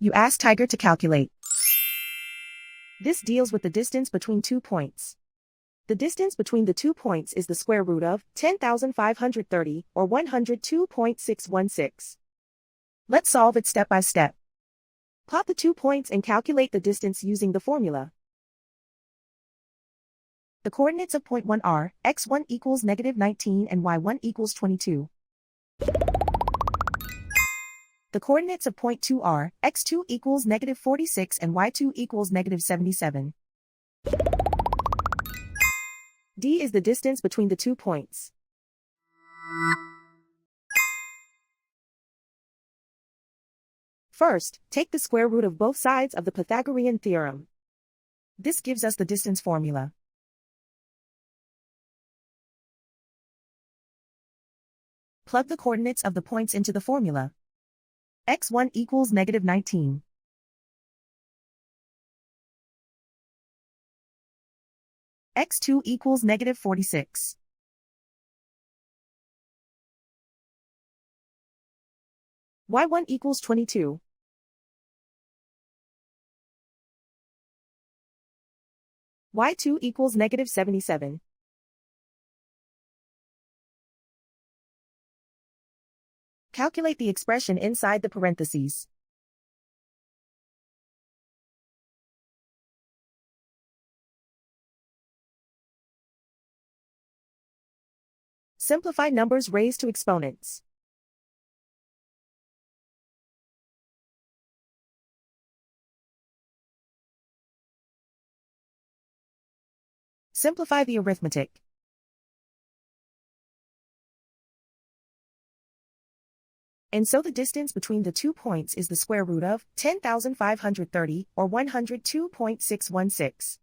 You ask Tiger to calculate. This deals with the distance between 2 points. The distance between the 2 points is the square root of 10,530, or 102.616. Let's solve it step by step. Plot the 2 points and calculate the distance using the formula. The coordinates of point 1 are x1 equals -19 and y1 equals 22. The coordinates of point 2 are x2 equals -46 and y2 equals -77. D is the distance between the 2 points. First, take the square root of both sides of the Pythagorean theorem. This gives us the distance formula. Plug the coordinates of the points into the formula. x1 equals -19. x2 equals -46. y1 equals 22. y2 equals -77. Calculate the expression inside the parentheses. Simplify numbers raised to exponents. Simplify the arithmetic. And so the distance between the 2 points is the square root of 10,530, or 102.616.